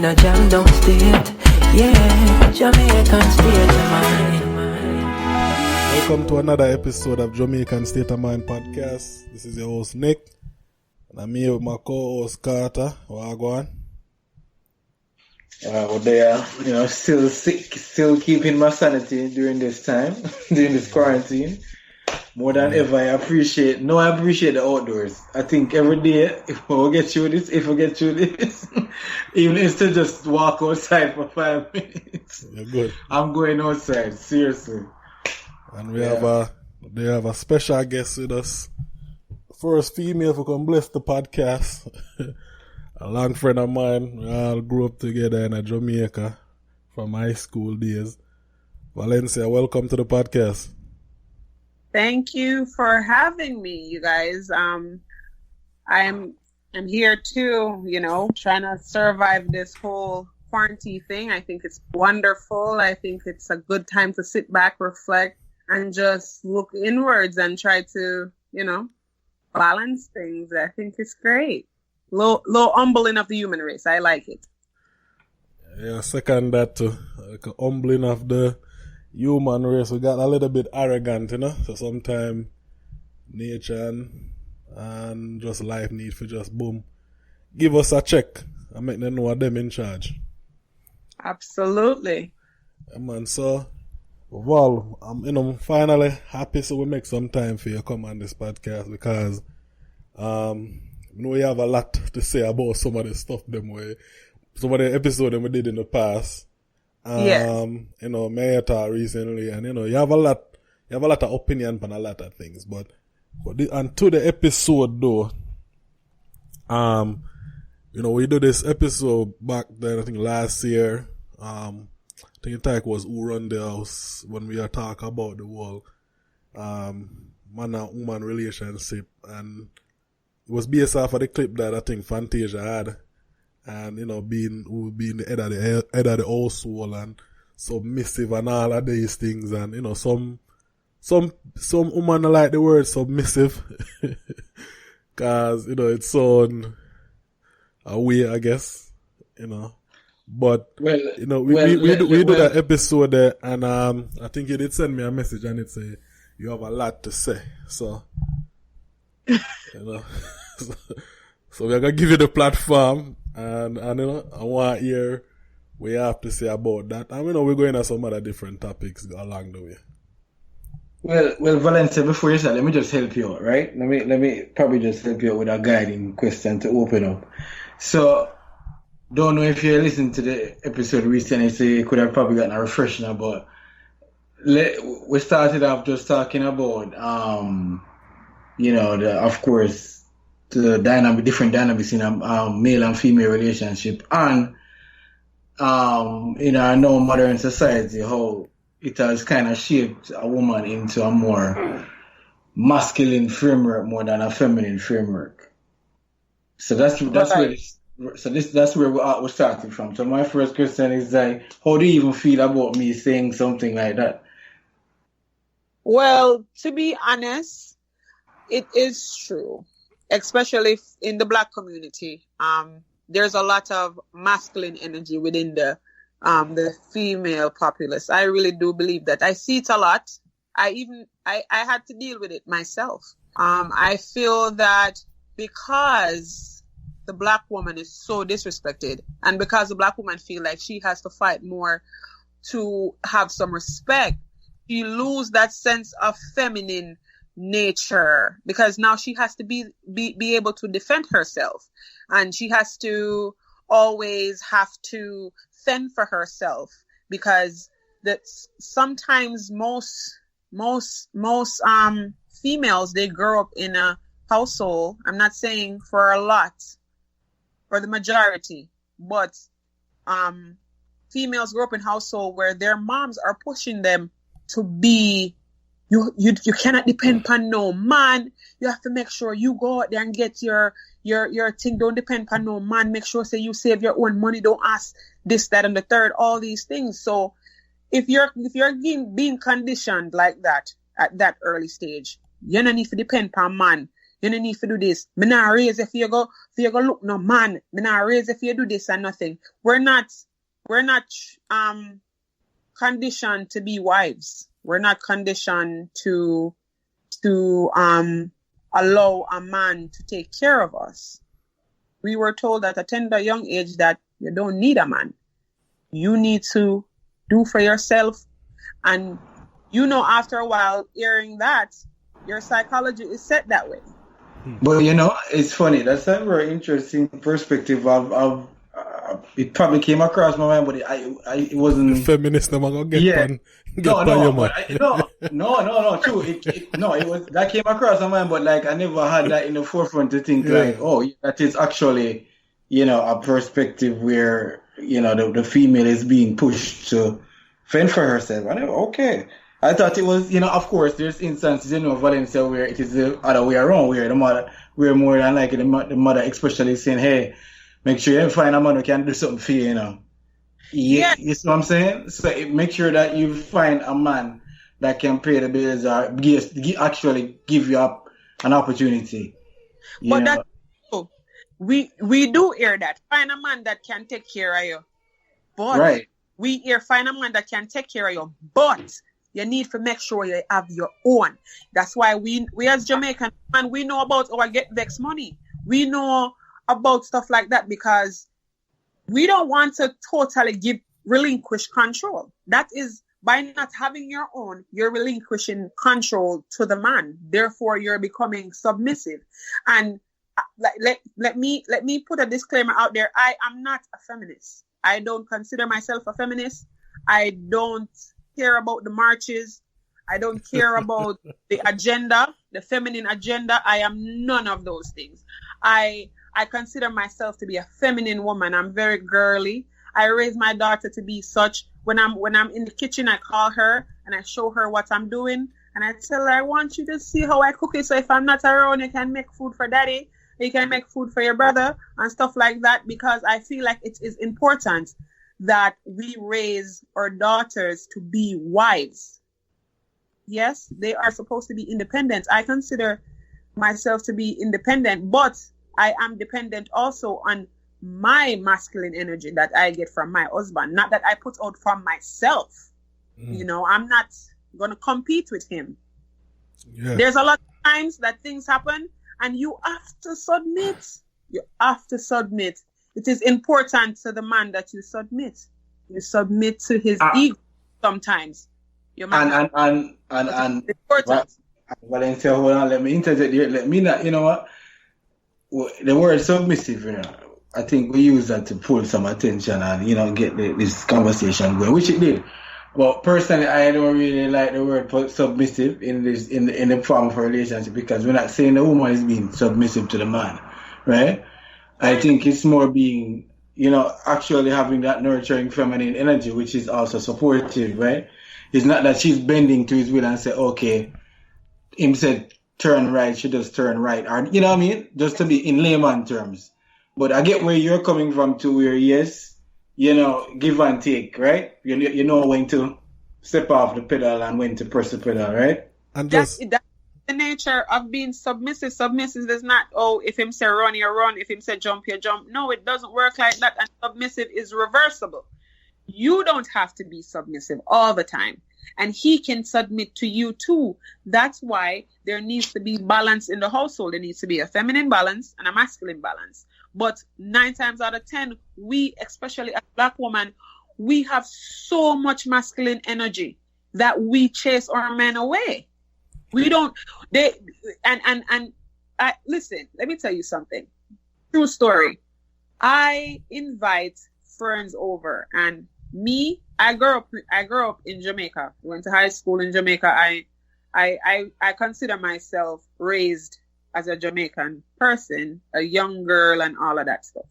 in a jam down state. Yeah, Jamaican state of mind. Welcome to another episode of Jamaican State of Mind podcast. This is your host Nick, and I'm here with my co-host Carter. Wagwan. Well, they are, still sick, still keeping my sanity during this time, during this quarantine. More than ever, I appreciate the outdoors. I think every day, if we get through this, even if to just walk outside for 5 minutes, You're good. I'm going outside, seriously. And they have a special guest with us. First female who can bless the podcast. A long friend of mine. We all grew up together in Jamaica from high school days. Valencia, welcome to the podcast. Thank you for having me, you guys. I'm here too, trying to survive this whole quarantine thing. I think it's wonderful. I think it's a good time to sit back, reflect, and just look inwards and try to, balance things. I think it's great. Low humbling of the human race. I like it. Yeah, second that too. Like a humbling of the human race. We got a little bit arrogant, So sometimes nature and just life need for just boom. Give us a check and make them know them in charge. Absolutely. Yeah, man, so Val, I'm finally happy so we make some time for you to come on this podcast because we have a lot to say about some of the stuff some of the episodes we did in the past. Yes. Meta recently, and you have a lot of opinion on a lot of things. But to the episode though, we did this episode back then, I think last year. I think the title was Who Run the House, when we are talking about the whole man and woman relationship, and it was based off of the clip that I think Fantasia had, and being the head of the household and submissive and all of these things, and some women like the word submissive because it sounds a way, I guess, But we do that episode there, and I think you did send me a message and it say you have a lot to say, so so we're gonna give you the platform, and I want to hear what you have to say about that, and we're going to some other different topics along the way. Well, Valencia, before you start, let me just help you out, right? Let me probably just help you out with a guiding question to open up. So, don't know if you listened to the episode recently, so you could have probably gotten a refresher, but we started off just talking about, of course, the different dynamics in a male and female relationship, and, I know modern society, how it has kind of shaped a woman into a more masculine framework more than a feminine framework. So that's where we're starting from. So my first question is how do you even feel about me saying something like that? Well, to be honest, it is true, especially in the Black community. There's a lot of masculine energy within the female populace. I really do believe that. I see it a lot. I had to deal with it myself. I feel that because the Black woman is so disrespected, and because the Black woman feel like she has to fight more to have some respect, she lose that sense of feminine nature, because now she has to be able to defend herself, and she has to always have to fend for herself, because sometimes most females, they grow up in a household. I'm not saying for a lot, for the majority, but females grow up in household where their moms are pushing them to be, you cannot depend upon no man. You have to make sure you go out there and get your thing. Don't depend upon no man. Make sure say you save your own money. Don't ask this, that, and the third, all these things. So if you're being conditioned like that at that early stage, you don't need to depend upon man. You don't need to do this. Me not raise if you go look no man. Me not raise if you do this and nothing. We're not conditioned to be wives. We're not conditioned to allow a man to take care of us. We were told at a tender young age that you don't need a man. You need to do for yourself. And after a while hearing that, your psychology is set that way. But it's funny. That's a very interesting perspective of it probably came across my mind, but it wasn't. The feminist, I'm gonna get true. It was that came across my mind, but like I never had that in the forefront to think that is actually, a perspective where the female is being pushed to fend for herself. I thought it was, of course, there's instances in Valencia where it is the other way around, where the mother, where more than likely the mother especially saying, hey, make sure you find a man who can do something for you, Yeah. You see what I'm saying? So make sure that you find a man that can pay the bills or actually give you up an opportunity. But that we do hear that. Find a man that can take care of you. But we hear find a man that can take care of you. But you need to make sure you have your own. That's why we as Jamaican man, we know about our get vex money. We know about stuff like that because we don't want to totally relinquish control. That is, by not having your own, you're relinquishing control to the man. Therefore, you're becoming submissive. And let me put a disclaimer out there. I am not a feminist. I don't consider myself a feminist. I don't care about the marches. I don't care about the agenda, the feminine agenda. I am none of those things. I consider myself to be a feminine woman. I'm very girly. I raise my daughter to be such. When I'm in the kitchen, I call her and I show her what I'm doing. And I tell her, I want you to see how I cook it. So if I'm not around, you can make food for daddy. You can make food for your brother and stuff like that. Because I feel like it is important that we raise our daughters to be wives. Yes, they are supposed to be independent. I consider myself to be independent, but I am dependent also on my masculine energy that I get from my husband, not that I put out from myself. I'm not going to compete with him. Yeah. There's a lot of times that things happen and you have to submit. You have to submit. It is important to the man that you submit. You submit to his ego sometimes. And Valencia, hold on, let me interject here. Let me not, the word submissive, I think we use that to pull some attention and, get this conversation going, which it did. But personally, I don't really like the word submissive in the form of a relationship because we're not saying the woman is being submissive to the man, right? I think it's more being, actually having that nurturing feminine energy, which is also supportive, right? It's not that she's bending to his will and say, okay, him said turn right, she does turn right. Or, you know what I mean? Just to be in layman terms. But I get where you're coming from to where, yes, give and take, right? You know when to step off the pedal and when to press the pedal, right? And that's the nature of being submissive. Submissive is not, if him say run, you run. If him say jump, you jump. No, it doesn't work like that. And submissive is reversible. You don't have to be submissive all the time. And he can submit to you too. That's why there needs to be balance in the household. There needs to be a feminine balance and a masculine balance. But 9 times out of 10, we, especially as Black women, we have so much masculine energy that we chase our men away. We don't, listen, let me tell you something. True story. I invite friends over and I grew up in Jamaica. Went to high school in Jamaica. I consider myself raised as a Jamaican person, a young girl and all of that stuff.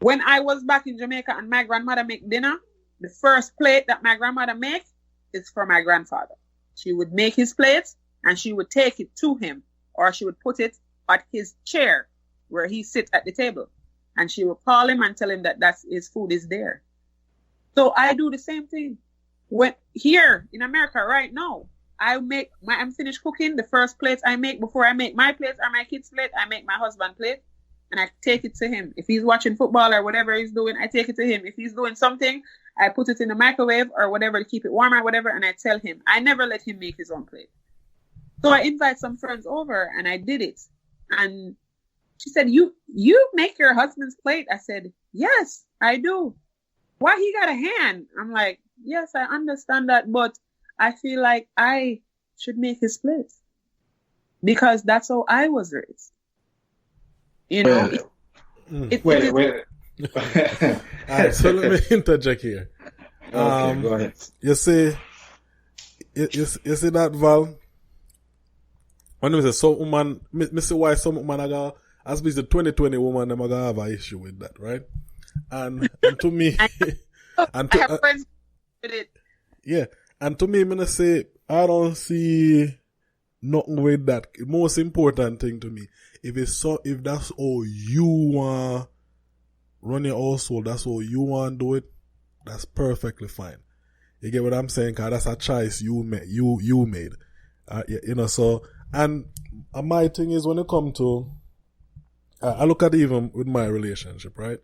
When I was back in Jamaica and my grandmother make dinner, the first plate that my grandmother make is for my grandfather. She would make his plate and she would take it to him, or she would put it at his chair where he sits at the table. And she would call him and tell him that his food is there. So I do the same thing. When here in America right now, I'm finished cooking. The first plates I make before I make my plates are my kids' plate. I make my husband plate and I take it to him. If he's watching football or whatever he's doing, I take it to him. If he's doing something, I put it in the microwave or whatever to keep it warm or whatever, and I tell him. I never let him make his own plate. So I invite some friends over and I did it. And she said, you make your husband's plate? I said, yes, I do. Why he got a hand? I'm like, yes, I understand that, but I feel like I should make his plate because that's how I was raised. You know, Wait. All right, so let me interject here. Okay, go ahead. You see that, Val? When you say some woman, me see why some woman are as the 2020 woman, them are gonna have an issue with that, right? And to me, I have friends with it. Yeah, and to me, I'm gonna say I don't see nothing with that. The most important thing to me, if that's how you want run your household, that's how you want to do it, that's perfectly fine. You get what I'm saying? Cause that's a choice you made. You made. You know, so, and my thing is when it comes to, I look at even with my relationship, right?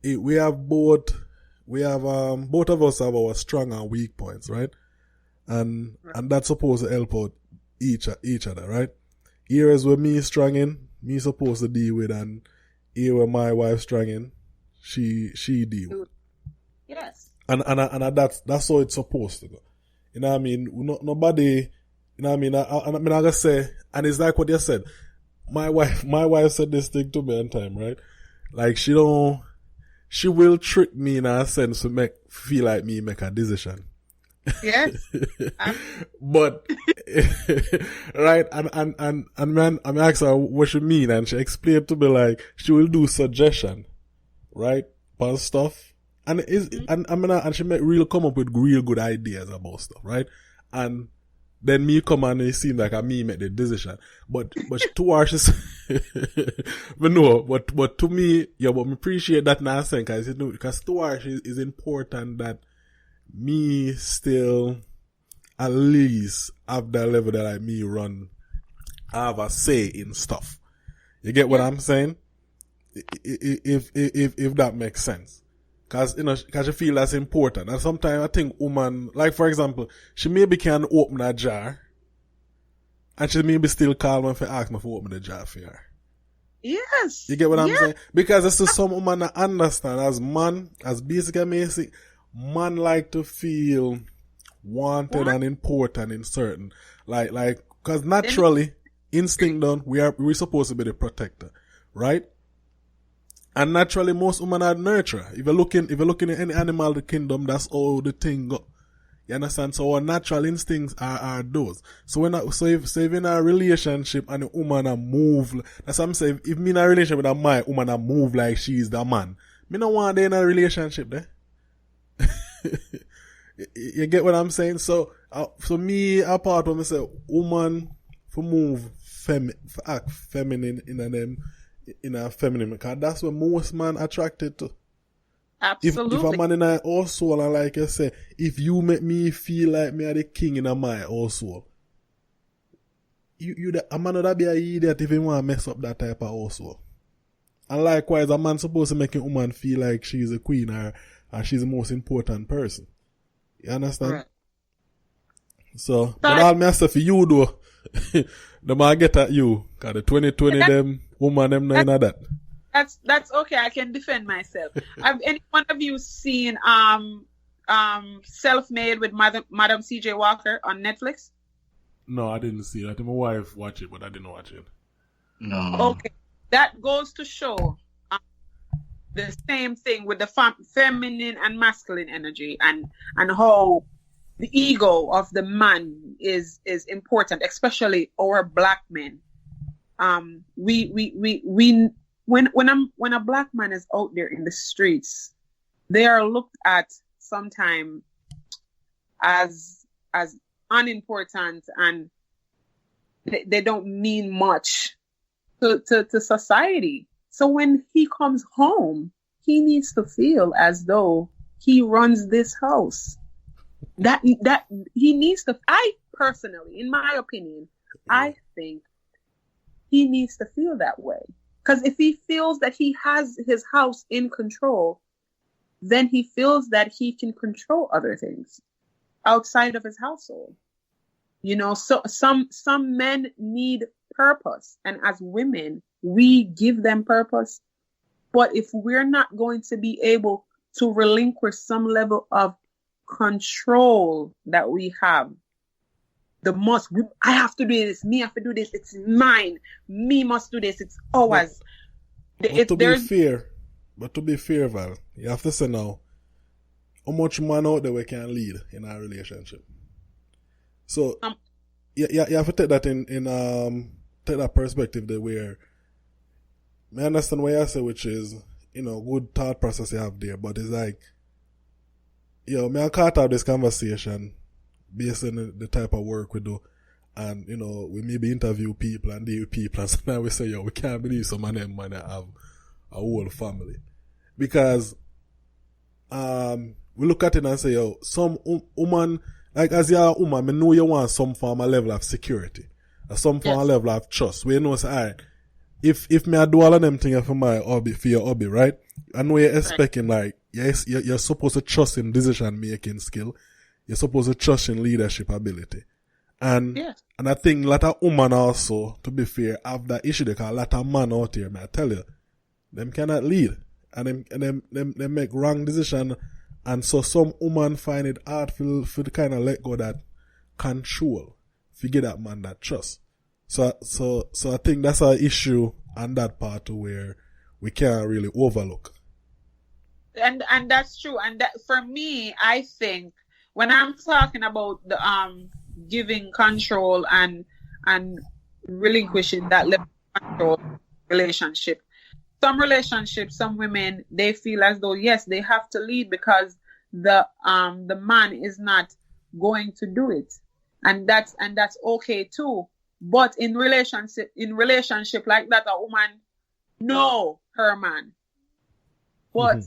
We have both of us have our strong and weak points, right? And that's supposed to help out each other, right? Here is where me strong in, me supposed to deal with, and here where my wife strong in, she deal with. Yes. And that's how it's supposed to go. You know what I mean? Nobody, you know what I mean? I mean, I gotta say, and it's like what you said. My wife said this thing to me one time, right? Like she will trick me in a sense to feel like me make a decision. Yes. But right, and man, I asked her what she mean, and she explained to me like she will do suggestion, right, about stuff, and and she really come up with real good ideas about stuff, right, and then me come and it seemed like me make the decision, but to her she but no, but to me, yeah, but me appreciate that now saying because to her it's important that me still at least have that level that like me run, I have a say in stuff. You get what I'm saying? If that makes sense. Cause you feel that's important. And sometimes I think woman, like for example, she maybe can open a jar and she maybe still call me for ask me for open the jar for her. Yes. You get what I'm saying? Because it's to some woman that understand as man, as basic amazing, man like to feel wanted and important in certain, like, cause naturally, instinct done, we're supposed to be the protector, right? And naturally, most women are nurturer. If you're looking at any animal in the kingdom, that's all the thing go. You understand? So our natural instincts are those. So if in a relationship and a woman a move, that's what I'm saying. If me in a relationship with a man, woman a move like she's the man, me no want they in a relationship there. You get what I'm saying? So me, apart from me say, woman for move for act feminine in a feminine, because that's what most men attracted to. Absolutely. If a man in a household, and like you say, if you make me feel like me are the king in my household, a man would be an idiot if he want to mess up that type of household. And likewise, a man supposed to make a woman feel like she's a queen or she's the most important person. You understand? Right. So, but all me stuff for you though, the man get at you. Cause the 2020 them woman them none of that. That's okay. I can defend myself. Have any one of you seen Self-Made with Madam C.J. Walker on Netflix? No, I didn't see it. I think my wife watched it, but I didn't watch it. No. Okay, that goes to show the same thing with the feminine and masculine energy, and how the ego of the man is important, especially our black men. When a black man is out there in the streets, they are looked at sometimes as unimportant, and they don't mean much to society. So when he comes home, he needs to feel as though he runs this house. that he needs to. I personally, in my opinion, I think he needs to feel that way. Because if he feels that he has his house in control, then he feels that he can control other things outside of his household. You know, so some men need purpose, and as women, we give them purpose. But if we're not going to be able to relinquish some level of control that we have, I have to do this, me have to do this, it's mine, me must do this, it's ours. But to be fair, Val, you have to say now, how much man out there we can lead in our relationship? So, you have to take that take that perspective there where, I understand what you say, which is, good thought process you have there, but it's like, I can't have this conversation based on the type of work we do, and, we maybe interview people and deal with people, and so now we say, we can't believe some of them man have a whole family. Because, we look at it and say, some woman, like as you're a woman, I know you want some form of level of security, or some form of level of trust, where you know, say, alright, if me I do all of them things for my hobby, for your hobby, right? I know you're expecting, like, yes, you're supposed to trust in decision making skill, you're supposed to trust in leadership ability. And I think a lot of women also, to be fair, have that issue because a lot of men out here, I tell you, them cannot lead. And them make wrong decision. And so some women find it hard for the kind of let go that control, to give that man that trust. So I think that's our issue on that part where we can't really overlook. And that's true. And that, for me, I think when I'm talking about the giving control and relinquishing that level of control relationship, some relationships, some women, they feel as though yes, they have to lead because the man is not going to do it, and that's okay too. But in relationship like that, a woman know her man, but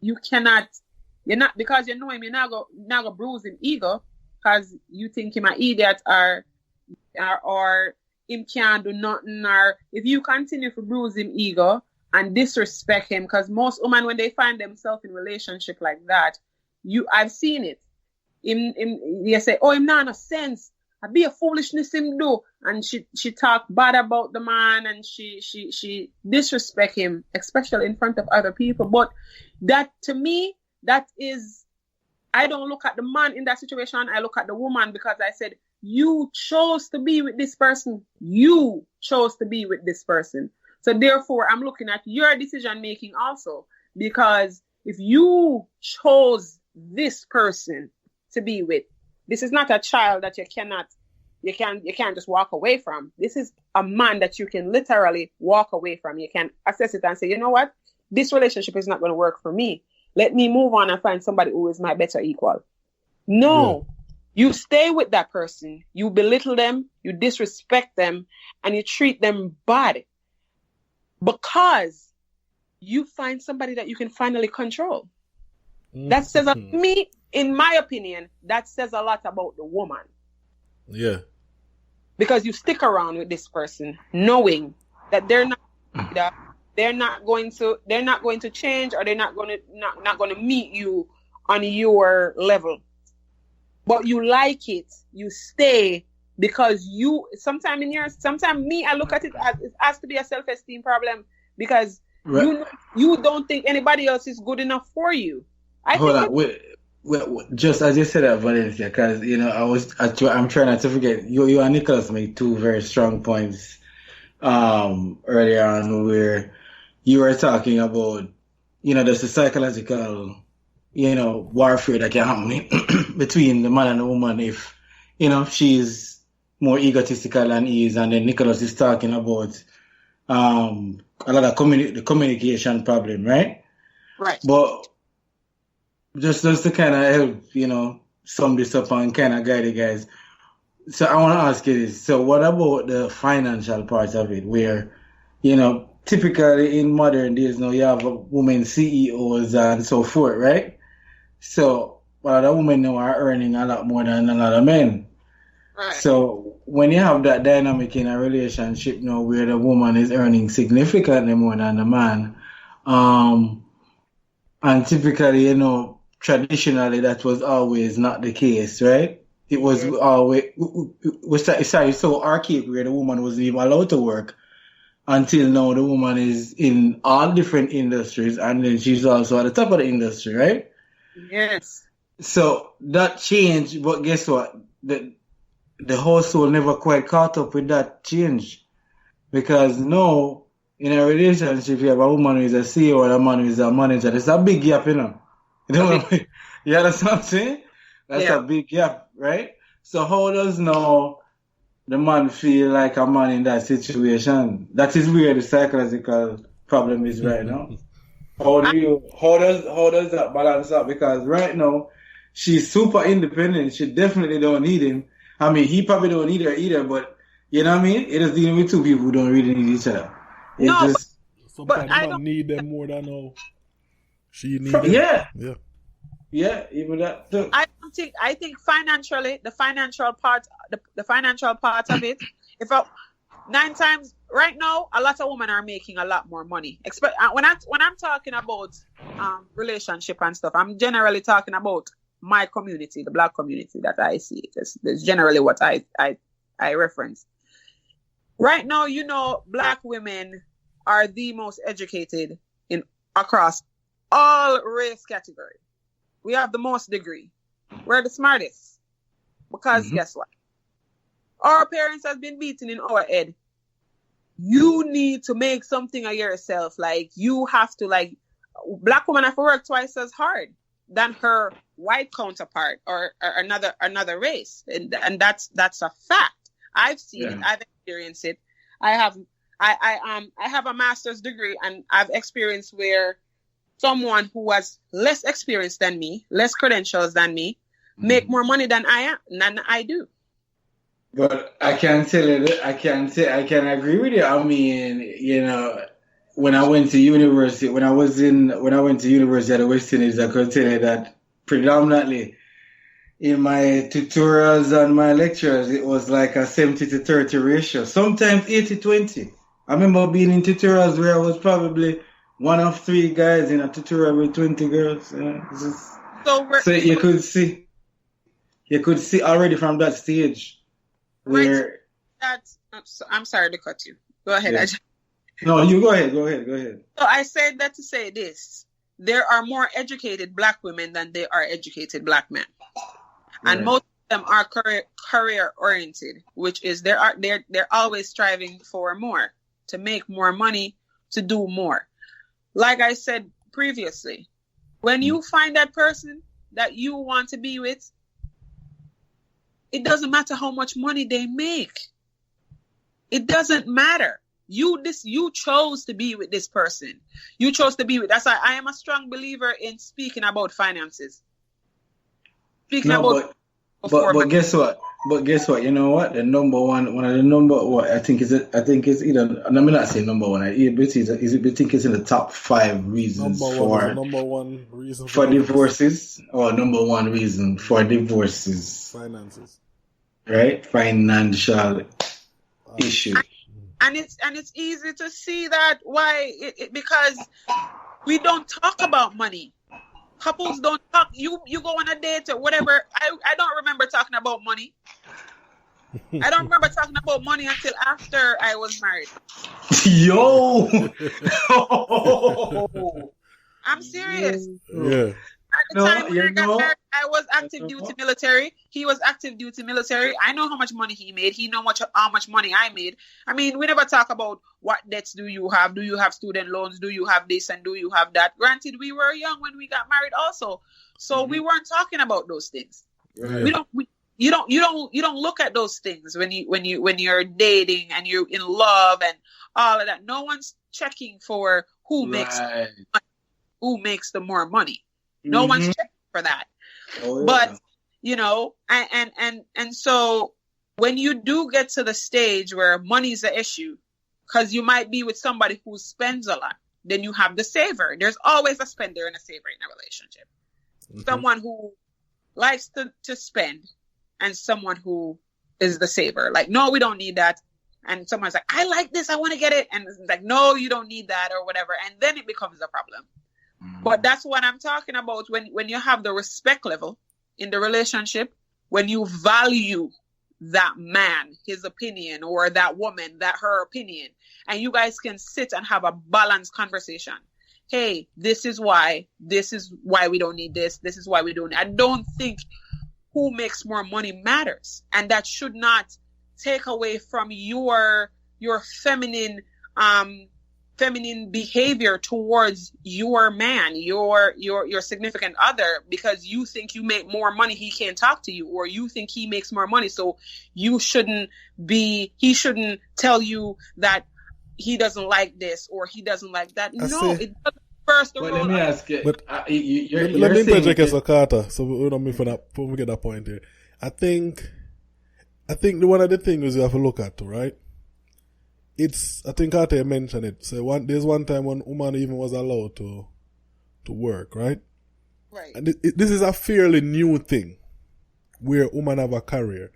you're not, because you know him, you're not go bruise him ego because you think him an idiot or him can't do nothing, or if you continue to bruise him ego and disrespect him, because most women, when they find themselves in relationship like that, I've seen it. You say, oh, him not no sense. I be a foolishness him do, and she talk bad about the man, and she disrespect him, especially in front of other people. But that, to me, that is, I don't look at the man in that situation. I look at the woman, because I said, you chose to be with this person. You chose to be with this person. So therefore, I'm looking at your decision making also, because if you chose this person to be with, this is not a child that you can't just walk away from. This is a man that you can literally walk away from. You can assess it and say, you know what? This relationship is not going to work for me. Let me move on and find somebody who is my better equal. No, you stay with that person. You belittle them, you disrespect them, and you treat them bad because you find somebody that you can finally control. That says, me, in my opinion, that says a lot about the woman. Yeah. Because you stick around with this person knowing that they're not going to change, or they're not going to meet you on your level. But you like it. You stay because sometimes me, I look at it as it has to be a self-esteem problem, because you don't think anybody else is good enough for you. Just as you said that, Valencia, because I'm trying not to forget. You and Nicholas made two very strong points earlier on, where you were talking about there's the psychological warfare that can happen between the man and the woman if she's more egotistical than he is, and then Nicholas is talking about a lot of the communication problem, right? Right. But just to kind of help, sum this up and kind of guide you guys. So I want to ask you this. So what about the financial part of it, where, typically in modern days now you have women CEOs and so forth, right? So the women now are earning a lot more than a lot of men. Right. So when you have that dynamic in a relationship now where the woman is earning significantly more than the man, and typically, traditionally that was always not the case, right? It was always, sorry, so archaic where the woman wasn't even allowed to work until now the woman is in all different industries and then she's also at the top of the industry, right? Yes. So that changed, but guess what? The household never quite caught up with that change. Because now, in a relationship, you have a woman who is a CEO and a man who is a manager. There's a big gap, You know what I mean? You understand what I'm saying? That's a big gap, right? So how does now the man feel like a man in that situation? That is where the psychological problem is right now. How does that balance out? Because right now, she's super independent. She definitely don't need him. I mean, he probably don't need her either, but you know what I mean? It is dealing with two people who don't really need each other. Sometimes I don't need them more than how she needs them. Yeah, even that too. I think financially, the financial part of it, 9 times right now, a lot of women are making a lot more money. When I'm talking about relationship and stuff, I'm generally talking about my community, the Black community that I see. That's generally what I reference. Right now, Black women are the most educated across all race categories. We have the most degree. We're the smartest. Because guess what? Our parents have been beaten in our head. You need to make something of yourself. Like, you have to, Black women have to work twice as hard than her white counterpart or another race. And that's a fact. I've seen it. I've experienced it. I have a master's degree, and I've experienced where someone who was less experienced than me, less credentials than me, make more money than I do. But I can tell you that I can agree with you. I mean, when I went to university, when I went to university at the West Indies, I could tell you that predominantly in my tutorials and my lectures, it was like a 70-30 ratio, sometimes 80-20. I remember being in tutorials where I was probably one of 3 guys in a tutorial with 20 girls. So you could see already from that stage where. I'm sorry to cut you. Go ahead. Yeah. No, you go ahead. So I said that to say this: there are more educated Black women than there are educated Black men, and most of them are career oriented, which is they're always striving for more, to make more money, to do more. Like I said previously, when you find that person that you want to be with, it doesn't matter how much money they make. It doesn't matter. You chose to be with this person. You chose to be with. That's why I am a strong believer in speaking about finances. But guess what? You know what? The number one of the number one, I think it's either. Let me not say number one. I think it's in the top 5 reasons number one reason for divorces, or number one reason for divorces. Finances. Right? Financial issue. And it's easy to see that why because we don't talk about money. Couples don't talk. You go on a date or whatever. I don't remember talking about money. I don't remember talking about money until after I was married. Yo! I'm serious. Yeah. At the time when I got married, I was active duty military. He was active duty military. I know how much money he made. He know how much money I made. I mean, we never talk about what debts do you have? Do you have student loans? Do you have this and do you have that? Granted, we were young when we got married also. So we weren't talking about those things. Right. You don't look at those things when you're dating and you're in love and all of that. No one's checking for who makes the more money. No one's checking for that. Oh, yeah. But, and so when you do get to the stage where money is the issue, because you might be with somebody who spends a lot, then you have the saver. There's always a spender and a saver in a relationship. Mm-hmm. Someone who likes to spend and someone who is the saver. Like, no, we don't need that. And someone's like, I like this, I want to get it. And it's like, no, you don't need that or whatever. And then it becomes a problem. But that's what I'm talking about when you have the respect level in the relationship, when you value that man, his opinion, or that woman, her opinion, and you guys can sit and have a balanced conversation. Hey, this is why we don't need this. This is why we don't. I don't think who makes more money matters. And that should not take away from your feminine behavior towards your man, your significant other, because you think you make more money, he can't talk to you, or you think he makes more money, so he shouldn't tell you that he doesn't like this or he doesn't like that. It doesn't first the role. Let me ask you. But let me interject as a Carter, so we don't miss that before we get that point here. I think one of the things you have to look at too, right? I think Carter mentioned it. So there's one time when woman even was allowed to work, right? Right. And this is a fairly new thing, where women have a career,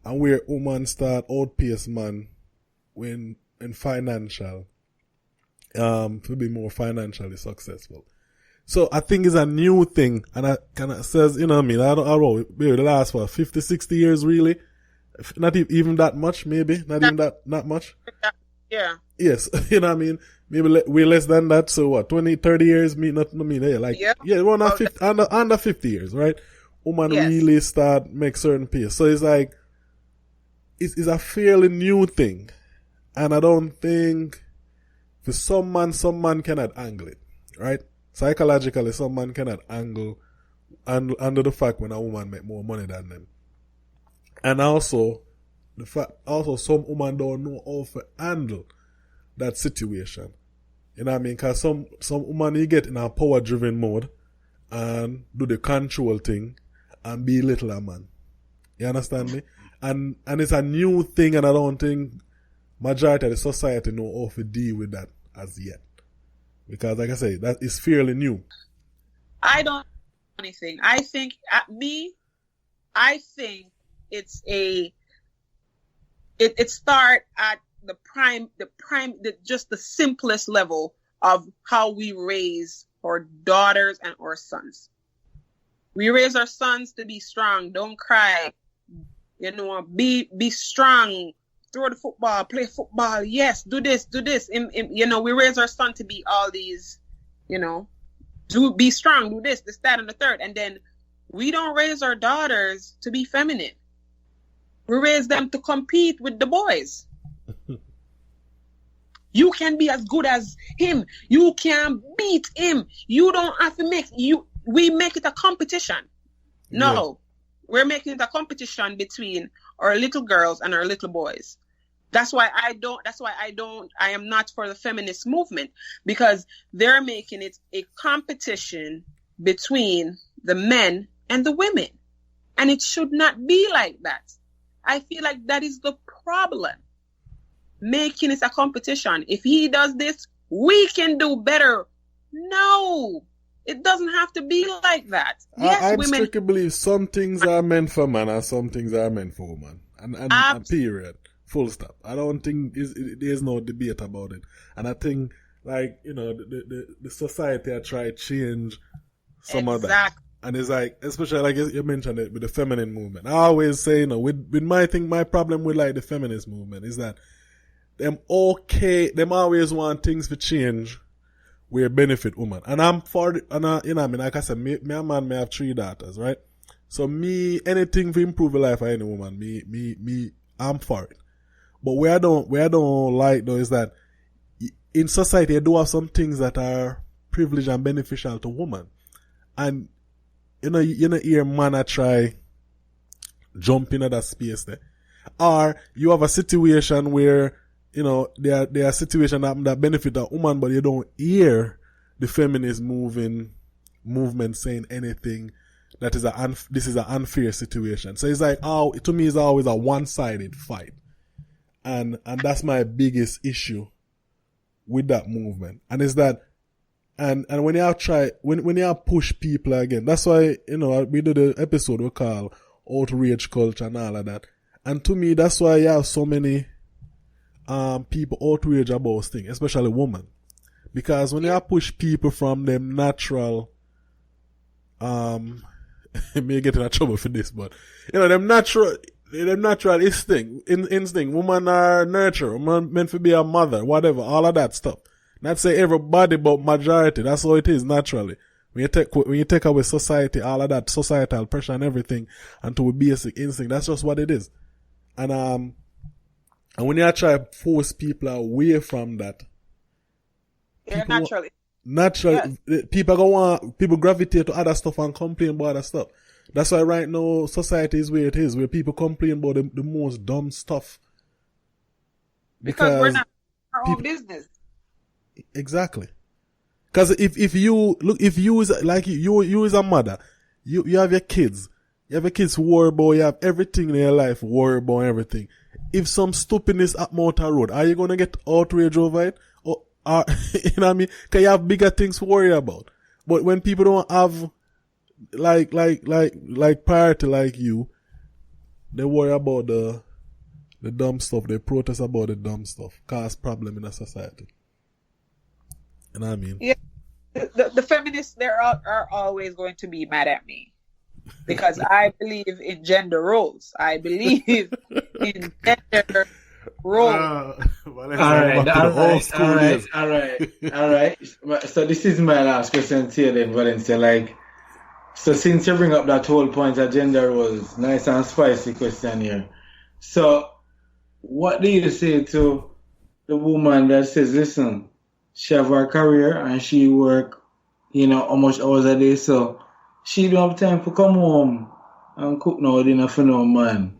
and where women start outpace man when in financial, to be more financially successful. So I think it's a new thing, and I kind of says, you know what I mean? I don't know, maybe the last 50, 60 years really. Not even that much, maybe. Not even that much. Yeah. Yes, you know what I mean? Maybe way less than that. So what, 20, 30 years? Under 50 years, right? Woman really start make certain pace. So it's like, it's a fairly new thing. And I don't think, for some man cannot angle it, right? Psychologically, some man cannot angle under the fact when a woman make more money than them. And also, some women don't know how to handle that situation. You know what I mean? Because some women, you get in a power-driven mode and do the control thing and belittle a man. You understand me? And it's a new thing, and I don't think majority of the society know how to deal with that as yet. Because, like I say, that is fairly new. I don't know anything. I think, it start at just the simplest level of how we raise our daughters and our sons. We raise our sons to be strong, don't cry, be strong, throw the football, play football, yes, do this. We raise our son to be all these, be strong, do this, that, and the third. And then we don't raise our daughters to be feminine. We raise them to compete with the boys. You can be as good as him. You can beat him. You don't have to we make it a competition. No, we're making it a competition between our little girls and our little boys. That's why I am not for the feminist movement, because they're making it a competition between the men and the women. And it should not be like that. I feel like that is the problem. Making it a competition. If he does this, we can do better. No, it doesn't have to be like that. Yes, I women strictly believe some things are meant for man and some things are meant for woman. And period. Full stop. I don't think there's no debate about it. And I think, the society I try to change some of that. And it's like, especially like you mentioned it with the feminine movement. I always say, with my problem with the feminist movement is that them always want things to change where benefit women. And I'm for it, and like I said, me and man may have 3 daughters, right? So anything to improve the life of any woman, I'm for it. But where I don't like though is that in society I do have some things that are privileged and beneficial to women. And you hear man I try jump into that space there. Or you have a situation where, there are situations that benefit a woman, but you don't hear the feminist movement saying anything that is this is an unfair situation. So it's like, to me it's always a one-sided fight. And that's my biggest issue with that movement. And it's that And when you have when you have push people again, that's why, we did an episode we call outrage culture and all of that. And to me, that's why you have so many people outrage about things, especially women. Because when you push people from them natural, may get in trouble for this, but them natural instinct, women are nurture, woman meant to be a mother, whatever, all of that stuff. Not say everybody, but majority. That's how it is naturally. When you take away society, all of that societal pressure and everything, and to a basic instinct, that's just what it is. And when you try to force people away from that, naturally, yes. People gravitate to other stuff and complain about other stuff. That's why right now society is where it is, where people complain about the most dumb stuff. Because we're not our own business. Exactly. Because if you is like you is a mother, you have your kids. You have your kids worry about, you have everything in your life, worry about everything. If some stupidness at Motor Road, are you gonna get outraged over it? Or you know what I mean? Cause you have bigger things to worry about. But when people don't have like priority like you, they worry about the dumb stuff, they protest about the dumb stuff, cause problem in a society. You know what I mean? Yeah. The feminists, are always going to be mad at me because I believe in gender roles. I believe in gender roles. All right. So this is my last question to you then, Valencia. So since you bring up that whole point of gender roles, nice and spicy question here. So what do you say to the woman that says, listen, she have her career and she work, how much hours a day, so she don't have time to come home and cook no dinner for no man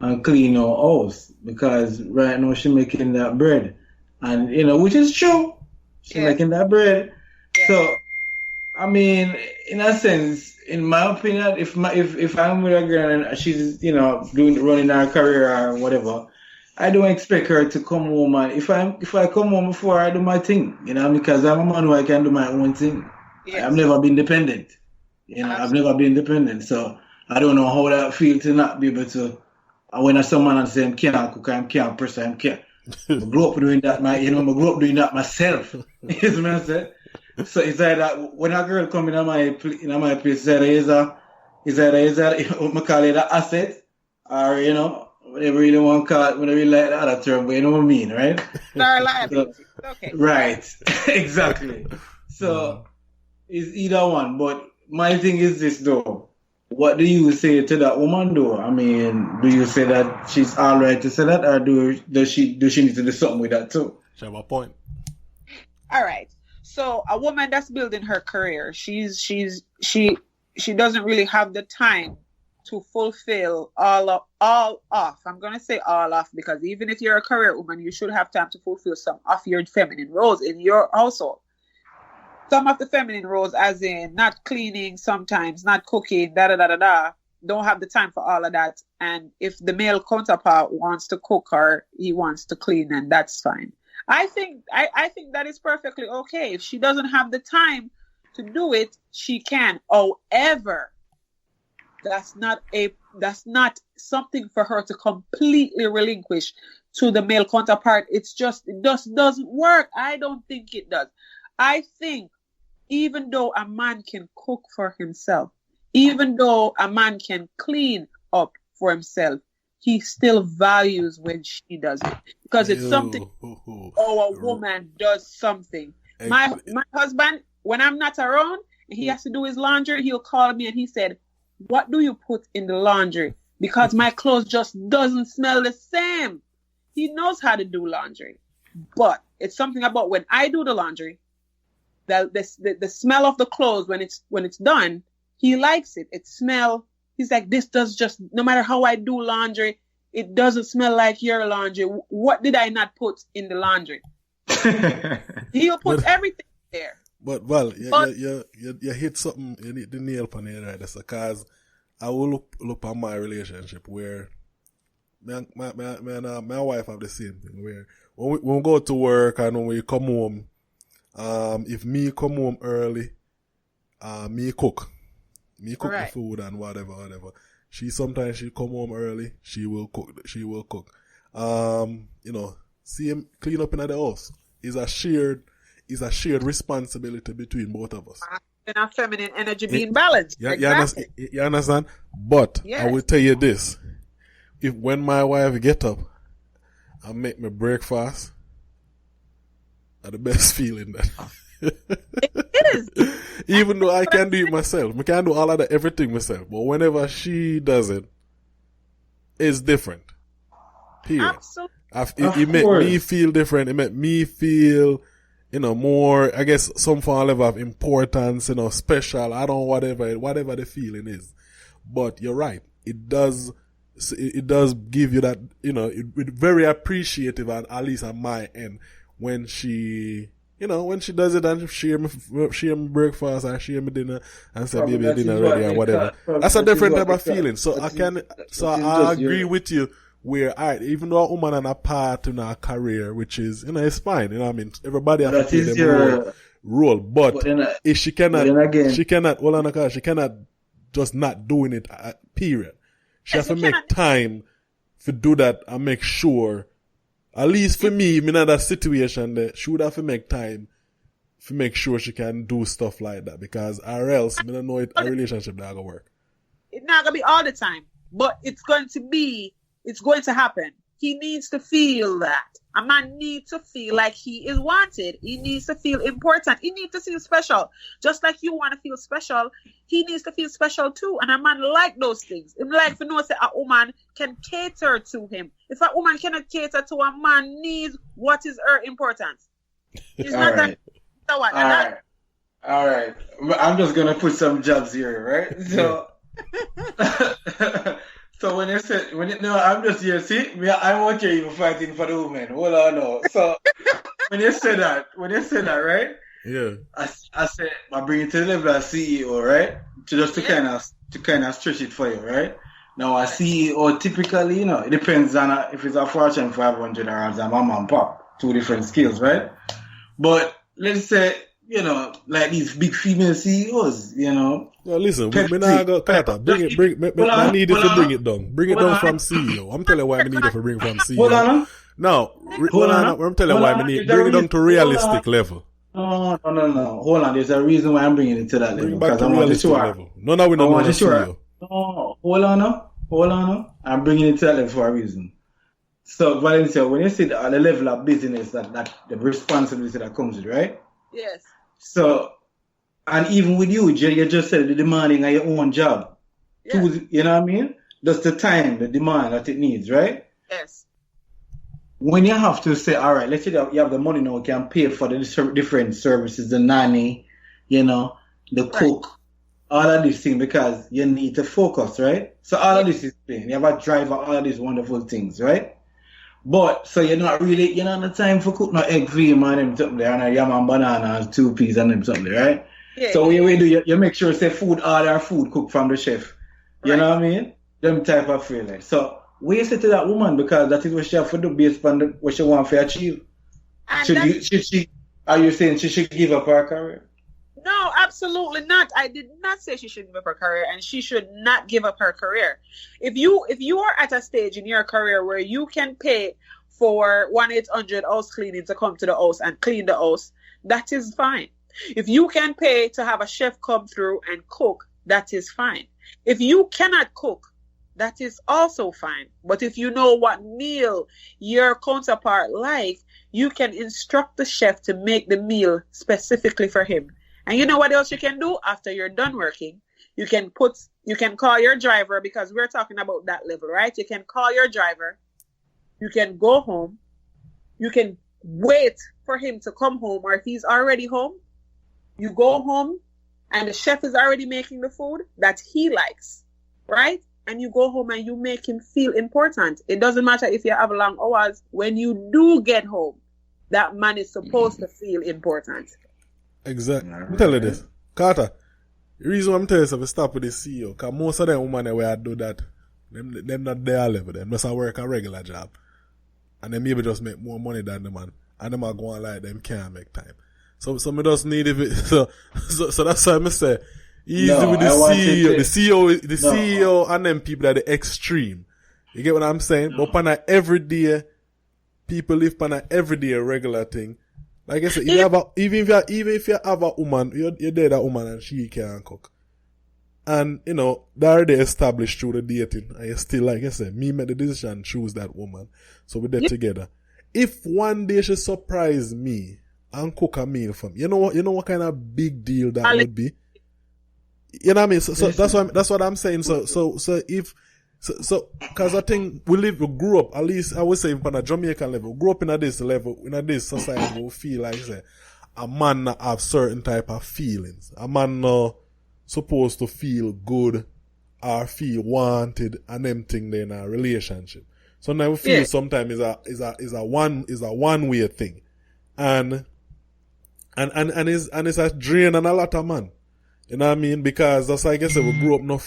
and clean no house because right now she making that bread. And, which is true. She making that bread. Yeah. So, I mean, in a sense, in my opinion, if I'm with a girl and she's, running her career or whatever, I don't expect her to come home, and if I come home before I do my thing, because I'm a man who I can do my own thing. Yes. I've never been dependent. I've never been dependent, so I don't know how that feels to not be able to. When someone and say I can't cook, I can't press, I can't. I grew up doing that. I grew up doing that myself. You know what I'm saying? So it's like that when a girl come in my place, it's either I call it an asset, or whatever really want to call it, whatever you like the other term, but you know what I mean, right? Okay. Right, exactly. So it's either one. But my thing is this though. What do you say to that woman though? I mean, do you say that she's all right to say that, or does she need to do something with that too? She have a point. All right. So a woman that's building her career, she doesn't really have the time to fulfill all off. I'm going to say all off because even if you're a career woman, you should have time to fulfill some of your feminine roles in your household. Some of the feminine roles, as in not cleaning sometimes, not cooking, don't have the time for all of that. And if the male counterpart wants to cook or he wants to clean, then that's fine. I think that is perfectly okay. If she doesn't have the time to do it, she can. However, that's not something for her to completely relinquish to the male counterpart. It just doesn't work. I don't think it does. I think even though a man can cook for himself, even though a man can clean up for himself, he still values when she does it because it's something. Or a woman does something. My husband, when I'm not around, and he has to do his laundry, he'll call me and he said, "What do you put in the laundry? Because my clothes just doesn't smell the same." He knows how to do laundry, but it's something about when I do the laundry, the smell of the clothes when it's done, he likes it. It smell. He's like, this does just, no matter how I do laundry, it doesn't smell like your laundry. What did I not put in the laundry? He'll put everything there. But you hit something, you hit the nail on it right. That's because I will look at my relationship where me and my wife have the same thing where when we go to work and when we come home If me come home early, me cook. Me cook the Right. food and whatever. Sometimes she come home early, she will cook. See him clean up in the house. It's a shared responsibility between both of us. And our feminine energy being balanced. You Exactly. understand? But I Yes. will tell you this. When my wife get up and make me breakfast, are the best feeling that. It is. Even though I can do it myself. I can do all of that, everything myself. But whenever she does it, it's different. Period. Absolutely. It make me feel different. It make me feel, more, I guess, some form level of importance, special. I don't know, whatever the feeling is. But you're right. It does give you that, it's very appreciative, at least on my end, when she does it and share me breakfast or share me dinner and say, Probably baby, that dinner is ready what or they whatever. cut. That's a That is different what type they of cut. feeling. So That I is agree your- with you where, even though a woman on a part in her career, which is, it's fine, what I mean? Everybody has to That play is their role. But then, if she but then again- she cannot just not doing it, period. She Yes, has to you make cannot. time to do that and make sure, at least for me, in that situation, that she would have to make time to make sure she can do stuff like that, because or else, I don't know a relationship that gonna work. It's not gonna be all the time, but it's going to happen. He needs to feel that. A man needs to feel like he is wanted. He needs to feel important. He needs to feel special. Just like you want to feel special, he needs to feel special too. And a man like those things. Him like to know that a woman can cater to him. If a woman cannot cater to a man needs, what is her importance? It's not All that. right. So what? All right. I'm just gonna put some jobs here, right? So, so I'm just here. See, I want you even fighting for the women. Hold on, no. So when you say that, right? Yeah. I said I bring it to the level of CEO, right? To kind of stretch it for you, right? Now a CEO typically, it depends on if it's a Fortune 500 or as a mom and pop, two different skills, right? But let's say, like these big female CEOs, No, listen, we not go, Carter, I need you to bring it down. Bring it down from CEO. I'm telling you why I need it to bring from CEO. Hold on. No, I'm telling you why I need bring it down to realistic level. No. Hold on. There's a reason why I'm bringing it to that level. Bring back to realistic level. No, we don't know the CEO. No, hold on now. I'm bringing it to that level for a reason. So, Valencia, when you see the level of business that the responsibility that comes with, right? Yes. So, and even with you, Jay, you just said the demanding of your own job. Yes. You know what I mean? That's the time, the demand that it needs, right? Yes. When you have to say, all right, let's say that you have the money now, you can pay for the different services, the nanny, the cook, all of these things, because you need to focus, right? So all of this is playing. You have a driver, all of these wonderful things, right? But, so you're not the time for cook no egg for him and them something there, and a yam and banana and 2 peas and them something there, right? Yeah. So what you do, you make sure say all our food cooked from the chef. You know what I mean? Them type of feeling. So, what you say to that woman, because that is what she have to do based on what she want to achieve. Are you saying she should give up her career? No, absolutely not. I did not say she should give up her career, and she should not give up her career. If you are at a stage in your career where you can pay for 1-800 house cleaning to come to the house and clean the house, that is fine. If you can pay to have a chef come through and cook, that is fine. If you cannot cook, that is also fine. But if you know what meal your counterpart likes, you can instruct the chef to make the meal specifically for him. And you know what else you can do after you're done working? You can call your driver, because we're talking about that level, right? You can call your driver. You can go home. You can wait for him to come home, or if he's already home, you go home and the chef is already making the food that he likes, right? And you go home and you make him feel important. It doesn't matter if you have long hours. When you do get home, that man is supposed to feel important. Exactly. I'm telling you this. Carter, the reason why I'm telling you to stop with this CEO, because most of them women that where do that, them not their level. Them just work a regular job. And then maybe just make more money than the man. And them are going like them can't make time. So me just need it. So that's why I say easy No, with the I want CEO. it to- The CEO and them people at the extreme. You get what I'm saying? But on a everyday, people live on a everyday regular thing. Like I said, even if you have a woman, you're there that woman and she can't cook. And, you know, they're already established through the dating. And you still, like I said, me made the decision, choose that woman. So we're there together. If one day she surprise me and cook a meal for me, you know what kind of big deal that would be? You know what I mean? So that's what I'm saying. So cause I think we grew up, at least I would say on a Jamaican level, grew up in this level, in this society, we feel like, say, a man not have certain type of feelings. A man not supposed to feel good or feel wanted and them thing in a relationship. So now we feel sometimes is a one way thing. And it's a drain on a lot of man. You know what I mean? Because that's like I said, we grew up not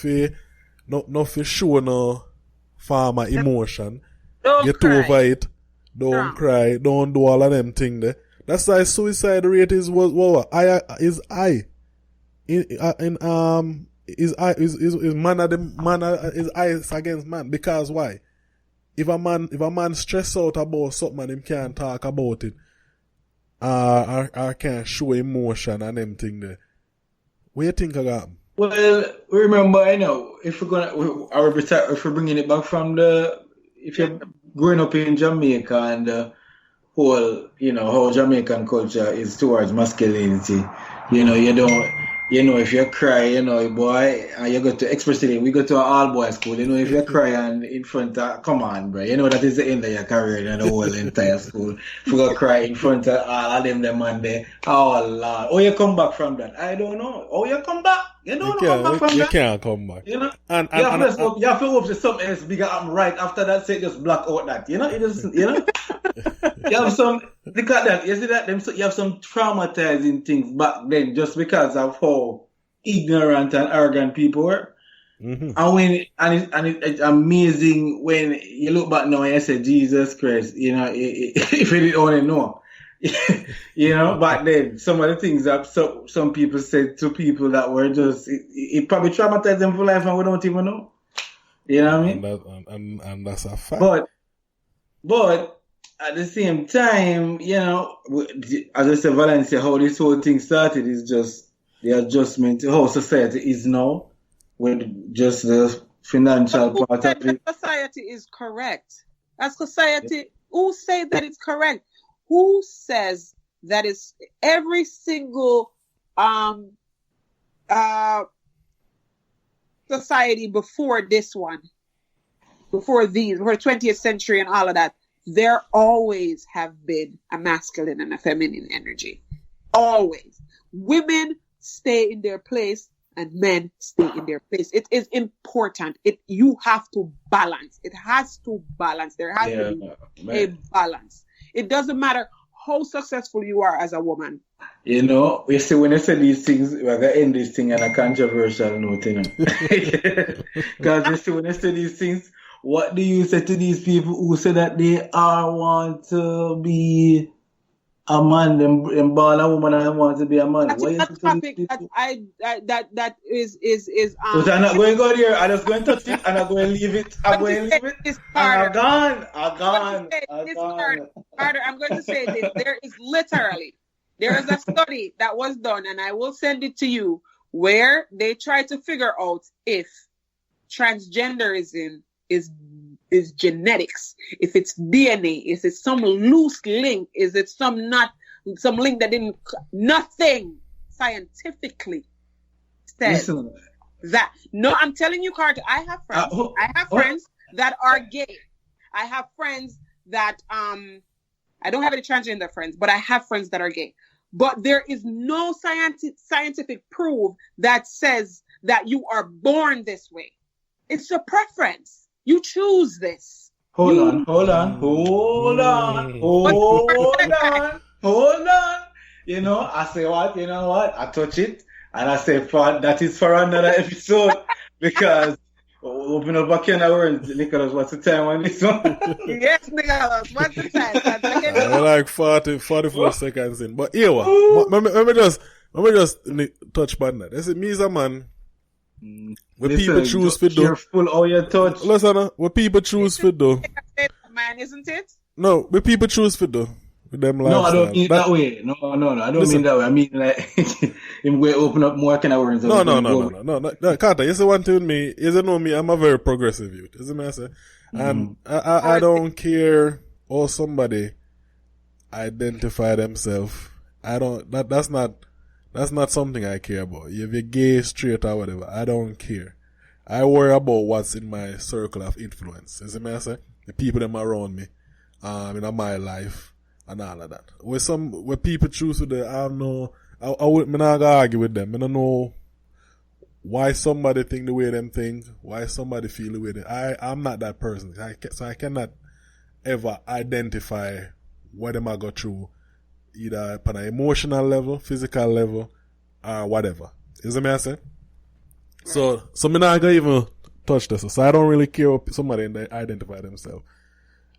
for show no farmer emotion. Get over it. Don't cry. Don't do all of them things there. That's why suicide rate is high. Is high against man. Because why? If a man stress out about something and him can't talk about it, or can't show emotion and them thing there. What do you think of that? Well, remember, if we're bringing it back from if you're growing up in Jamaica and the whole, how Jamaican culture is towards masculinity, if you cry, boy, and you go to, especially we go to an all boys school, if you cry and in front of, come on, bro, that is the end of your career in the whole entire school. If you go cry in front of all of them man there, oh Lord, oh, you come back from that? I don't know. Oh, you come back? You don't come back from that? You can't come back. You have to hope that something else bigger happen right after that, say just block out that, it doesn't, you have some, look at that, you see that, you have some traumatizing things back then just because of how ignorant and arrogant people were. Mm-hmm. And it's amazing when you look back now and you say, Jesus Christ, if you didn't only know. Back then, some of the things that some people said to people that were just, it probably traumatized them for life and we don't even know. You know what I mean? And that's a fact. But at the same time, as I said, Valencia, how this whole thing started is just the adjustment to how society is now, with just the financial part of it. Society is correct. As society, who say that it's correct? Who says that it's every single society before this one, before 20th century and all of that, there always have been a masculine and a feminine energy. Always. Women stay in their place and men stay in their place. It is important. You have to balance. It has to balance. There has to be a balance. It doesn't matter how successful you are as a woman. You see, when I say these things, we're going to end this thing on a controversial note, Because you see, when I say these things, what do you say to these people who say that they want to be a man, them born a woman and want to be a man? That's a topic that is. But I'm not going to go there. I'm just going to touch it and I'm going to leave it. I'm gone. Carter, I'm going to say this. There is a study that was done, and I will send it to you, where they try to figure out if transgenderism is genetics, if it's DNA, if it's some loose link, is it some link that didn't, nothing scientifically says that. No, I'm telling you, Carter, I have friends that are gay. I have friends that I don't have any transgender friends, but I have friends that are gay. But there is no scientific proof that says that you are born this way. It's a preference. You choose this. Hold on. I say what? You know what? I touch it and I say that is for another episode because Open up a can of worms, Nicholas. What's the time on this one? Yes, Nicholas. What's the time? We're like 44 seconds in. But here, let me just touch upon that. This is me as a man. When people choose for do. Careful how you touch. Listen, what people choose for do. Man, isn't it? No, what people choose for do. With them No, I don't mean that way. No. I don't mean that way. I mean like him going to open up more kind of worms. No. Carter, you see one thing with me, you know me, I'm a very progressive youth. You see me I say? And I don't care how somebody identify themselves. That's not something I care about. If you're gay, straight or whatever, I don't care. I worry about what's in my circle of influence. You see me I say? The people that are around me, in my life. And all of that. Where people choose to do, I don't know. I'm not gonna argue with them. I don't know why somebody think the way them think, why somebody feel the way they. I'm not that person. So I cannot ever identify what them I go through, either on an emotional level, physical level, or whatever. You see me I say? Right. So I'm not gonna even touch this. So I don't really care what somebody identify themselves.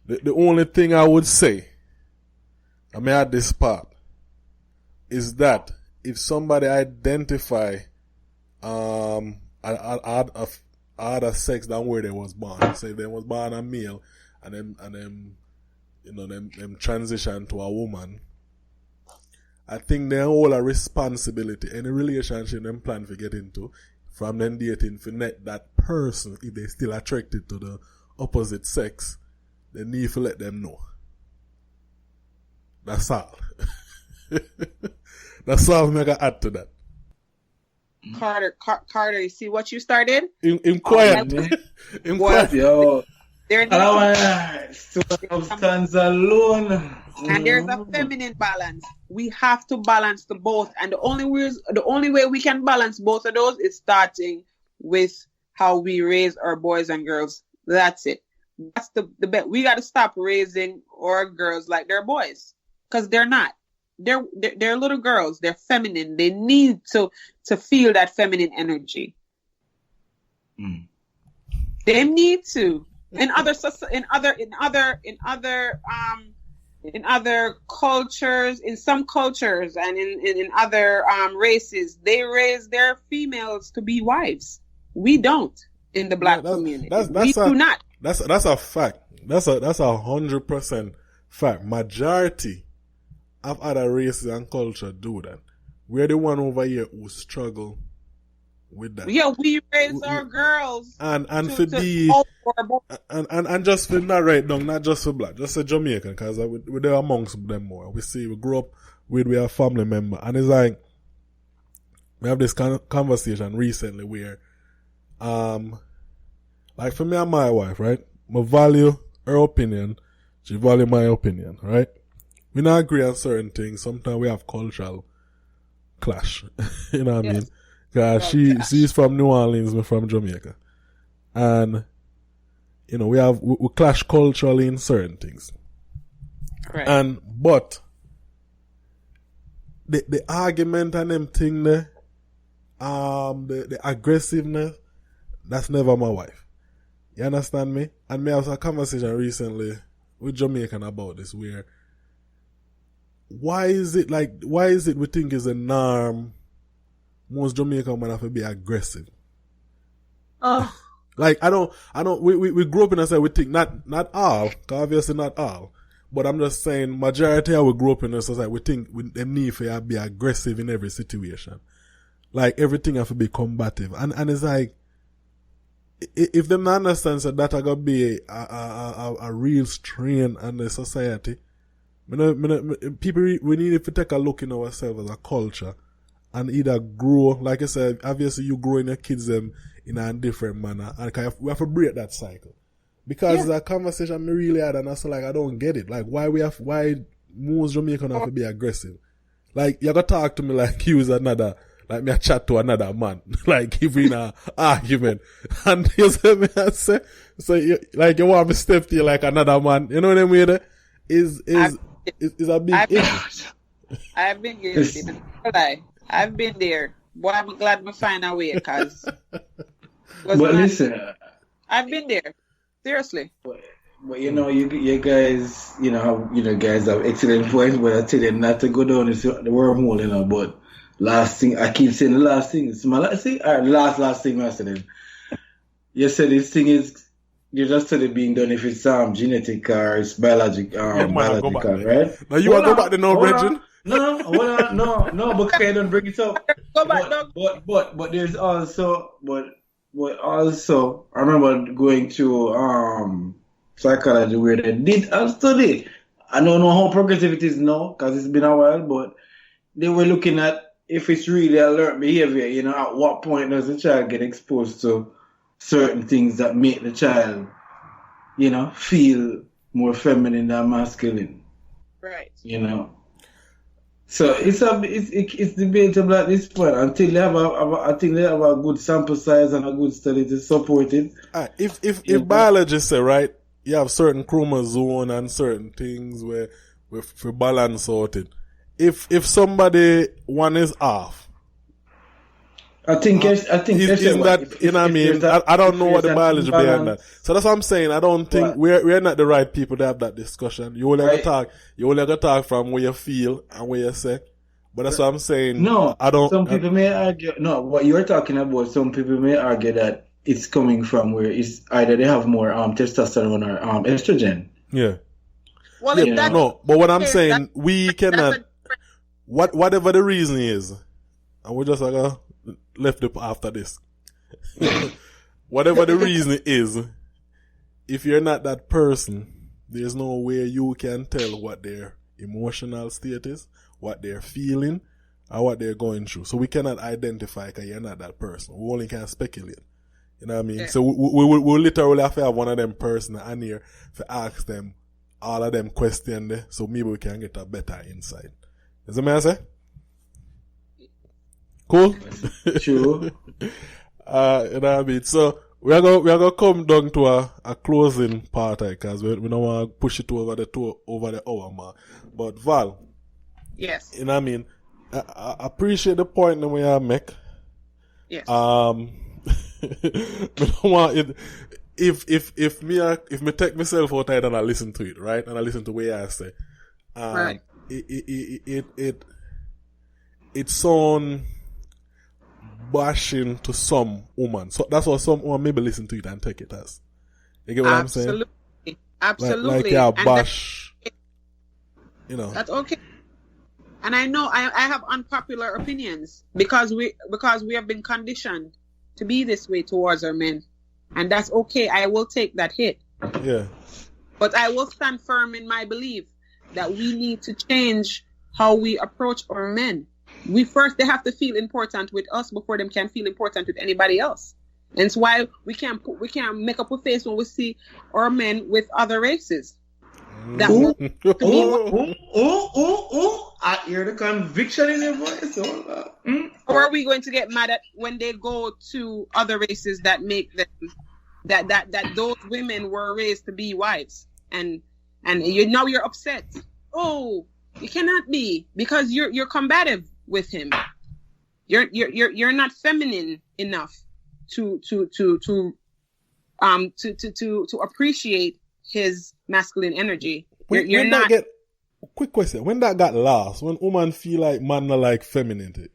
The only thing I would say, I may add this part, is that if somebody identify other sex than where they was born, say they was born a male and them transition to a woman, I think they hold a responsibility. Any relationship them plan to get into, from them dating for net that person, if they still attracted to the opposite sex, they need to let them know. That's all. That's all I'm gonna add to that. Carter, you see what you started? In quiet. In quiet. Yo. Stands alone. And there's a feminine balance. We have to balance the both. And the only way we can balance both of those is starting with how we raise our boys and girls. That's it. That's the bet. We gotta stop raising our girls like they're boys. Because they're not. They're little girls. They're feminine. They need to feel that feminine energy. They need to. In other cultures, in some cultures, and in other races, they raise their females to be wives. We don't in the black community. We do not. That's a fact. That's 100% fact. Majority of other races and culture do that. We're the one over here who struggle with that. Yeah, we raise our girls and just for not right down, not just for black, just for Jamaican, because we're there amongst them more. We grew up with a family member, and it's like we have this kind of conversation recently where, like for me and my wife, right? I value her opinion, she value my opinion, right? We not agree on certain things. Sometimes we have cultural clash. You know what I mean? Because she's from New Orleans, we're from Jamaica. And, we clash culturally in certain things. Right. But the argument and them thing there, the aggressiveness, that's never my wife. You understand me? And me have a conversation recently with Jamaican about this, where why is it we think it's a norm most Jamaican men have to be aggressive? Like we grew up in a society, we think not all, obviously not all, but I'm just saying majority of we grew up in a society, we think them need to be aggressive in every situation. Like everything have to be combative. And it's like, if them not understand that gonna be a real strain on the society, people, we need to take a look in ourselves as a culture and either grow, like I said, obviously you grow in your kids in a different manner, and we have to break that cycle. Because the conversation I really had, and I said, like, I don't get it. Like, why most Jamaicans have to be aggressive? Like, you gotta talk to me like you is another, like me a chat to another man. Like, if we in an argument. And you say me, I say, so you want me to step to you like another man. You know what I mean? Is a big issue. I've been guilty. I've been there. Boy, I'm glad we find a way, cause. But listen, I've been there. Seriously. But you guys, guys have excellent points, but I tell you not to go down the wormhole, but last thing, I keep saying the last thing. It's my last thing? All right, last thing I said. You said this thing is, you just said it being done if it's genetic or it's biological, right? Now you want to go back to no Bridget? No, because I don't bring it up. Go back, Doug. But there's also, I remember going to psychology where they did a study. I don't know how progressive it is now because it's been a while, but they were looking at if it's really alert behavior, at what point does the child get exposed to certain things that make the child, feel more feminine than masculine. Right. So it's debatable at this point until they have a good sample size and a good study to support it. If biologists say, right, you have certain chromosome and certain things where for balance out it. If somebody one is off, I think isn't that, you know what I mean? I don't know what the biology behind that. So that's what I'm saying. I don't think we're not the right people to have that discussion. You only gotta talk from where you feel and where you say. But that's what I'm saying. No, some people may argue. No, what you're talking about, some people may argue that it's coming from where it's either they have more testosterone or estrogen. Yeah. Well, but what I'm saying, we cannot. Whatever the reason is, and we're just left up after this. Whatever the reason is, if you're not that person, there's no way you can tell what their emotional state is, what they're feeling, or what they're going through. So we cannot identify because you're not that person. We only can speculate. You know what I mean? Yeah. So we literally have to have one of them person in here to ask them all of them questions there, so maybe we can get a better insight. Is that what I say? Cool? Sure. You know what I mean? So we're gonna come down to a closing part because we don't want to push it over the hour mark. But Val, yes, you know what I mean? I appreciate the point that we have make. Yes. We don't want it. If me take myself out and I listen to it, right, and I listen to what I say, right, it sound bashing to some woman. So that's why some woman maybe listen to it and take it as. You get what I'm saying? Absolutely. Like bash. That's okay. And I know I have unpopular opinions because we have been conditioned to be this way towards our men. And that's okay. I will take that hit. Yeah. But I will stand firm in my belief that we need to change how we approach our men. They have to feel important with us before they can feel important with anybody else. And it's why we can't make up a face when we see our men with other races. I hear the conviction in your voice. Or are we going to get mad at when they go to other races that make them that those women were raised to be wives, and you're upset? Oh, you cannot be, because you're combative with him. You're not feminine enough to appreciate his masculine energy. You're not. Quick question: when that got lost, when women feel like man are like femininity,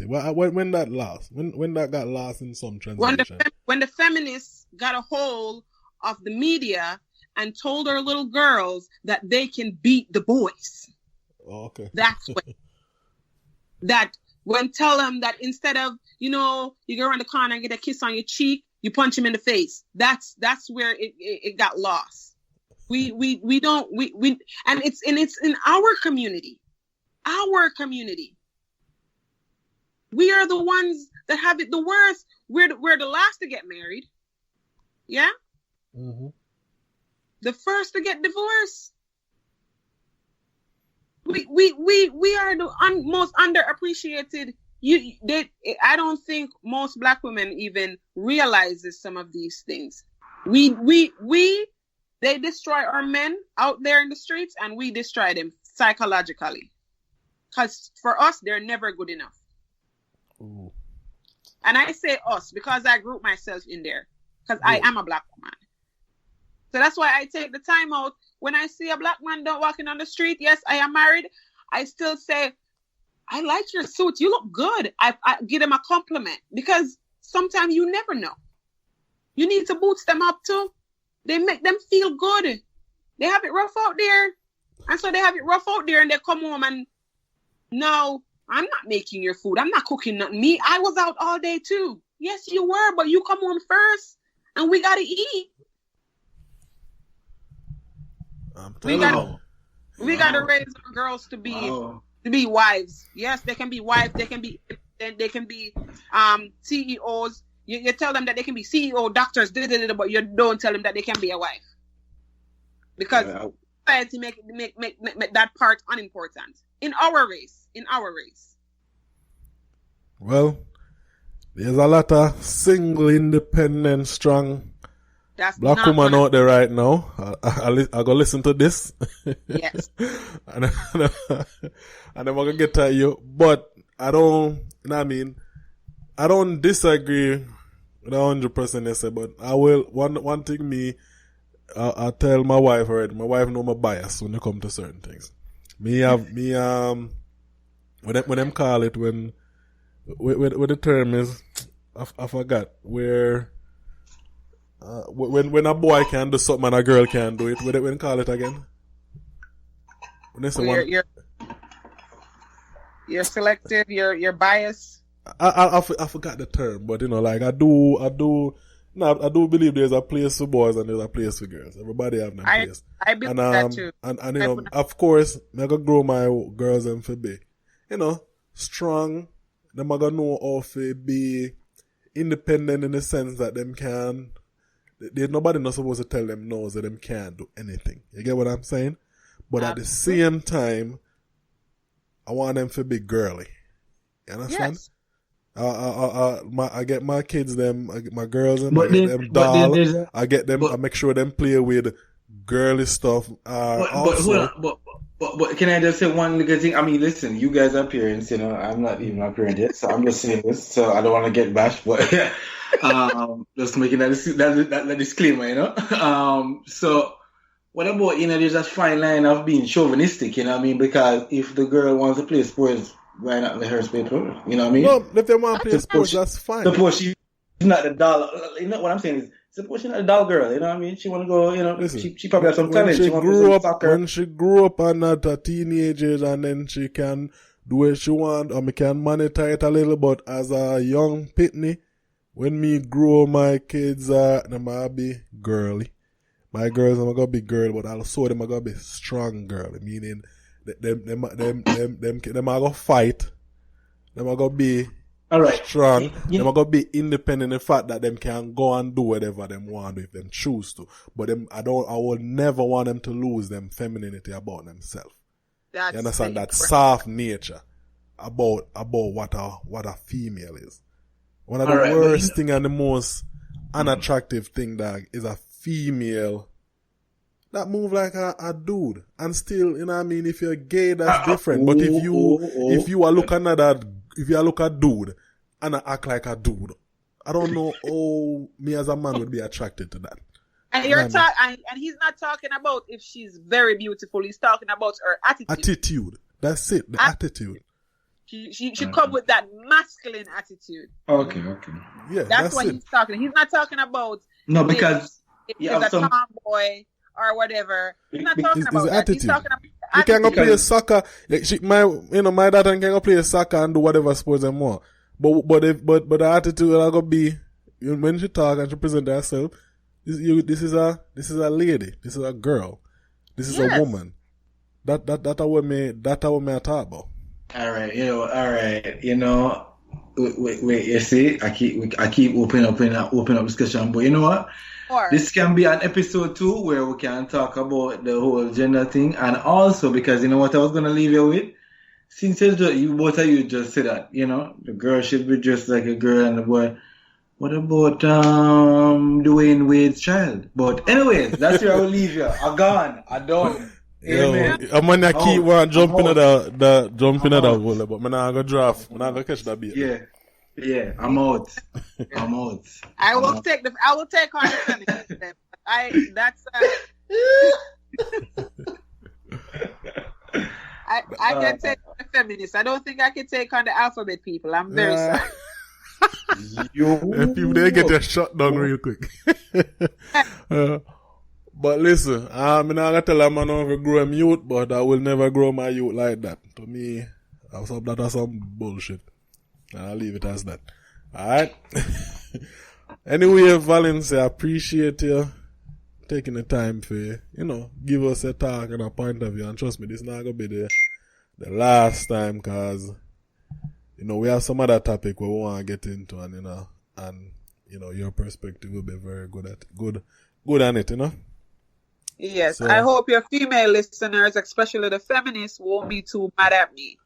when that lost, when that got lost in some translation, when the feminists got a hold of the media and told our little girls that they can beat the boys. Oh, okay. That's when tell them that instead of you go around the corner and get a kiss on your cheek, you punch him in the face. That's where it got lost. We and it's in our community. Our community. We are the ones that have it the worst. We're the last to get married. Yeah? Mm-hmm. The first to get divorced. We are the most underappreciated. I don't think most Black women even realizes some of these things. They destroy our men out there in the streets, and we destroy them psychologically. Because for us, they're never good enough. Ooh. And I say us because I group myself in there. because I am a black woman. So that's why I take the time out. When I see a black man walking on the street, yes, I am married, I still say, I like your suit. You look good. I give them a compliment because sometimes you never know. You need to boost them up too. They make them feel good. They have it rough out there. And so they have it rough out there and they come home and, no, I'm not making your food. I'm not cooking nothing. Me, I was out all day too. Yes, you were, but you come home first and we got to eat. We got to raise our girls to be wives. Yes, they can be wives. They can be CEOs. You tell them that they can be CEO, doctors, but you don't tell them that they can be a wife. Because society make that part unimportant. In our race. Well, there's a lot of single, independent, strong black woman out there right now. I go listen to this. Yes. and I'm gonna get to you. But I don't disagree with 100% they say, but I will one thing I tell my wife already. My wife know my bias when it come to certain things. When them call it when the term is I forgot where when a boy can do something and a girl can do it. When call it again? When they say you're selective. You're biased. I forgot the term, but like I do believe there's a place for boys and there's a place for girls. Everybody have their place. I believe that too. And of course, I'm gonna grow my girls and for be, strong. Them are gonna know how to be independent in the sense that them can. Nobody not supposed to tell them no, that them can't do anything. You get what I'm saying? But at the same time, I want them to be girly. You understand? Yes. I get my kids my girls and them doll. I get them. I make sure them play with girly stuff. But can I just say one little thing? I mean, listen, you guys are parents. I'm not even a parent yet, so I'm just saying this. So I don't want to get bashed, but just making that disclaimer. So what about there's a fine line of being chauvinistic? You know what I mean? Because if the girl wants to play sports, why not let her play pro? You know what I mean? No, if they want to play sports, that's fine. Suppose she's not the doll. You know what I'm saying is, suppose she's not a doll girl. You know what I mean? She want to go. Listen, she probably has some talent. When she grew up and not a teenager, and then she can do what she want, or me can monitor it a little. But as a young pitney, when me grow, my kids them gonna be girly. My girls are gonna be girl, but also them are gonna be strong girl. Meaning. Them are gonna fight. Them are gonna be strong. Them are gonna be independent in the fact that them can go and do whatever them want if them choose to. But I will never want them to lose them femininity about themselves. You understand that soft nature about what a female is. One of the worst thing and the most unattractive thing that is a female that move like a dude. And still, if you're gay, that's different. But if you are looking at that, if you look at dude and I act like a dude, I don't know how me as a man would be attracted to that. And and he's not talking about if she's very beautiful. He's talking about her attitude. Attitude. That's it. The attitude. She come with that masculine attitude. Okay. Yeah, that's what he's talking. He's not talking about because if he's a tomboy or whatever. He's not talking about that. Attitude. He's talking about you can go play soccer. Like my daughter can go play soccer and do whatever sports they want. But the attitude will go be when she talk and she present herself. This is a lady. This is a girl. This is a woman. That what me I talk about. All right. Wait. You see, I keep opening up discussion, but you know what? This can be an episode 2 where we can talk about the whole gender thing, and also because you know what I was gonna leave you with. Since you both of you just said that, the girl should be dressed like a girl and the boy. What about Dwayne Wade's child? But anyways, that's where I will leave you. I'm gone. I'm done. Amen. I'm gonna keep jumping at the jumping at the goal, but I'm not gonna draft. I'm not gonna catch that beat. Yeah. Yeah, I'm out. I'm out. I will take on the feminist then. I can take on the feminist. I don't think I can take on the alphabet people. I'm very sorry. If people they get their shut down real quick. But listen, I'm not gonna tell a man how to grow a youth, but I will never grow my youth like that. To me, that's some bullshit. And I'll leave it as that. Alright? Anyway, Valencia, I appreciate you taking the time for, give us a talk and a point of view. And trust me, this is not gonna be the last time, cause we have some other topic we want to get into, and your perspective will be very good on it, Yes, so, I hope your female listeners, especially the feminists, won't be too mad at me.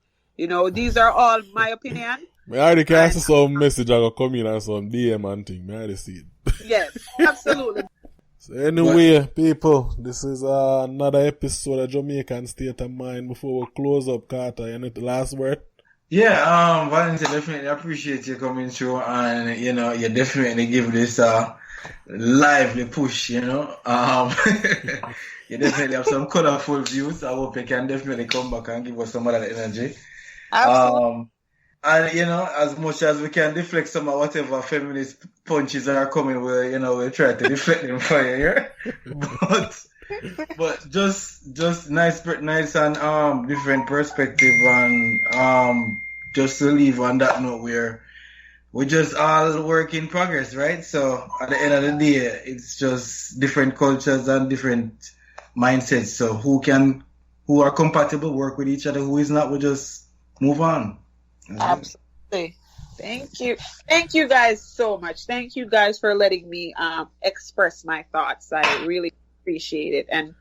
These are all my opinion. I already cast some message I got come in and some DM and thing. I already see it. Yes, absolutely. So anyway, people, this is another episode of Jamaican State of Mind. Before we close up, Carter, you need the last word? Yeah, Valencia, definitely appreciate you coming through, and you definitely give this lively push. You definitely have some colorful views. I hope you can definitely come back and give us some of that energy. Absolutely. And as much as we can deflect some of whatever feminist punches are coming, we'll try to deflect them for you. Yeah? But just nice and different perspective, and just to leave on that note, we're just all work in progress, right? So at the end of the day, it's just different cultures and different mindsets. So who are compatible, work with each other. Who is not, we just move on. Absolutely. Thank you guys so much. Thank you guys for letting me express my thoughts. I really appreciate it. And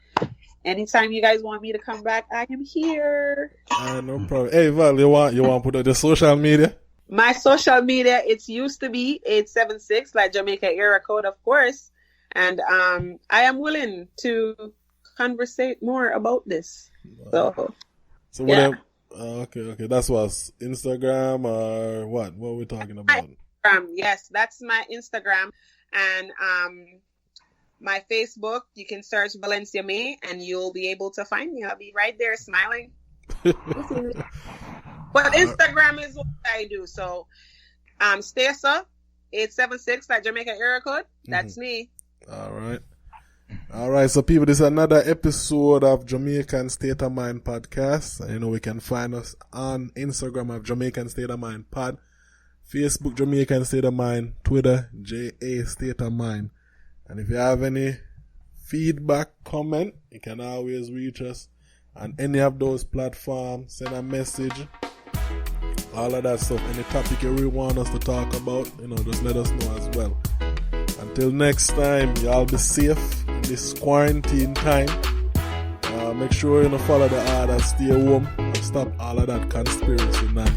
anytime you guys want me to come back, I am here. No problem. Hey Val, you want to put out the social media? My social media, it's used to be 876, like Jamaica area code, of course. And I am willing to conversate more about this. So yeah. Okay. That's what's Instagram or what? What are we talking about? Yes, that's my Instagram. And my Facebook, you can search Valencia May and you'll be able to find me. I'll be right there smiling. But Instagram is what I do. So Stasa 876, like Jamaica area code. That's me. All right, so people, this is another episode of Jamaican State of Mind podcast. We can find us on Instagram of Jamaican State of Mind pod, Facebook Jamaican State of Mind, Twitter JA State of Mind. And if you have any feedback, comment, you can always reach us on any of those platforms. Send a message, all of that stuff. Any topic you really want us to talk about, just let us know as well. Until next time, y'all be safe in this quarantine time. Make sure you follow the orders, stay home, and stop all of that conspiracy nonsense.